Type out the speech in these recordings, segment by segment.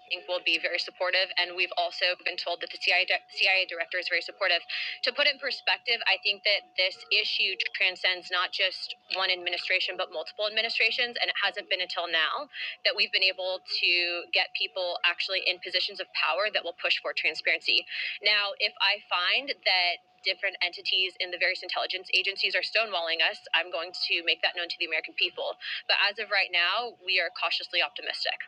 think will be very supportive, and we've also been told that the CIA director is very supportive. To put it in perspective, I think that this issue transcends not just one administration, but multiple administrations, and it hasn't been until now that we've been able to get people actually in positions of power that will push for transparency. Now, if I find that different entities in the various intelligence agencies are stonewalling us, I'm going to make that known to the American people. But as of right now, we are cautiously optimistic.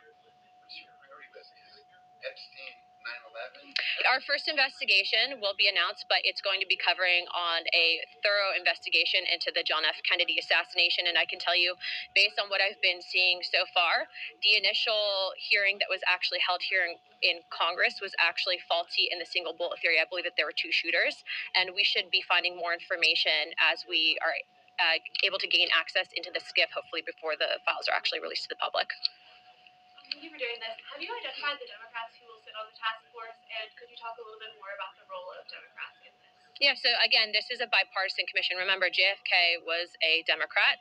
Epstein 9/11? Our first investigation will be announced, but it's going to be covering on a thorough investigation into the John F. Kennedy assassination. And I can tell you, based on what I've been seeing so far, the initial hearing that was actually held here in Congress was actually faulty in the single bullet theory. I believe that there were two shooters, and we should be finding more information as we are able to gain access into the SCIF, hopefully before the files are actually released to the public. Thank you for doing this. Have you identified the Democrats who will sit on the task force, and could you talk a little bit more about the role of Democrats in this? Yeah, so again, this is a bipartisan commission. Remember, JFK was a Democrat,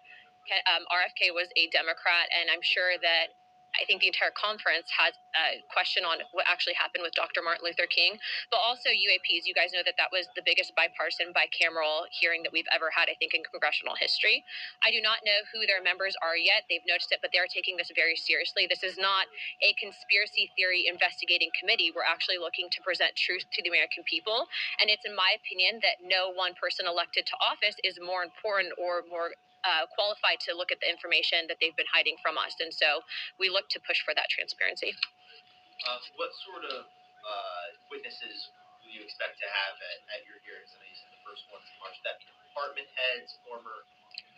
RFK was a Democrat, and I'm sure that I think the entire conference has a question on what actually happened with Dr. Martin Luther King, but also UAPs. You guys know that that was the biggest bipartisan bicameral hearing that we've ever had, I think, in congressional history. I do not know who their members are yet. They've noticed it, but they're taking this very seriously. This is not a conspiracy theory investigating committee. We're actually looking to present truth to the American people. And it's in my opinion that no one person elected to office is more important or more qualified to look at the information that they've been hiding from us. And so we look to push for that transparency. What sort of witnesses do you expect to have at your hearings? I know you said the first one's in March. That department heads, former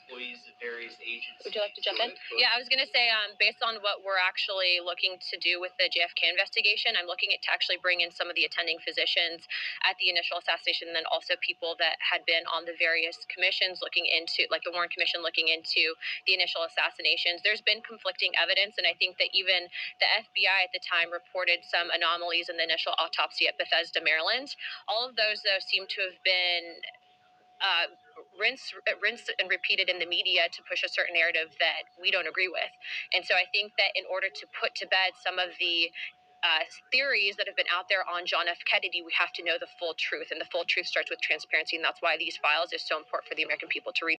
employees of various agencies. Would you like to jump in? Yeah, I was going to say, based on what we're actually looking to do with the JFK investigation, I'm looking to actually bring in some of the attending physicians at the initial assassination, and then also people that had been on the various commissions looking into, like the Warren Commission looking into the initial assassinations. There's been conflicting evidence, and I think that even the FBI at the time reported some anomalies in the initial autopsy at Bethesda, Maryland. All of those, though, seem to have been rinsed and repeated in the media to push a certain narrative that we don't agree with. And so I think that in order to put to bed some of the theories that have been out there on John F. Kennedy, we have to know the full truth. And the full truth starts with transparency. And that's why these files is so important for the American people to read.